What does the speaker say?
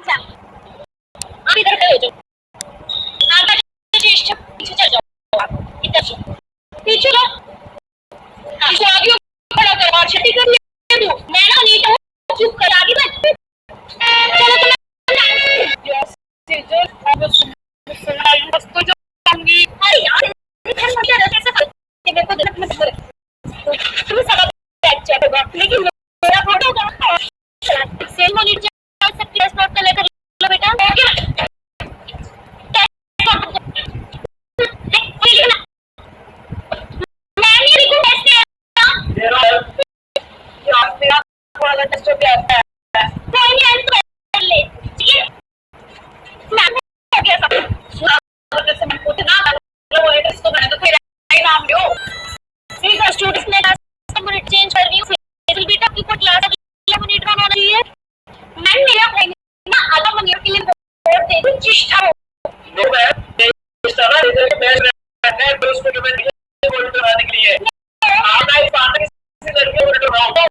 आप इधर खड़े हो जाओ, आप पीछे चल जाओ, आप इधर से पीछे लो, इसे आगे खड़ा कर और छठी कर ले दो, मैं ना नीट हूँ, चुप कर आगे मत, चलो तुम यस टीचर अब सुनाई बस तो जाऊंगी। अरे यार इधर मत कर ऐसे कर कि मेरे को दिक्कत मत कर, तुम सब बैठ जाओ लेकिन मेरा फोटो कहाँ है? सेल मॉनिटर चल सकती है, स्नैप का लेकर लो बेटा, ओके मैं नहीं रिकू कैसे मेरा थोड़ा टेस्ट हो गया है, कोई नहीं हेल्प कर ले, ठीक है मैम हो गया सब जैसे मैं पूछे ना वो एड्रेस तो मैंने तो फिर आई नाम लो ठीक है स्टूडेंट्स ने नंबर चेंज कर रही हूँ फिर बेटा आपकी कोई क्लास अगला मिनट का होना चाहिए मैम मेरा भाई ना आधा महीने के लिए वोट दे दूं चिष्ठा नो मैम चिष्ठा ना इधर के मैच रहना है तो उसको जो मैं वोट कराने के लिए आप ना इस बात से लड़के वोट कराओ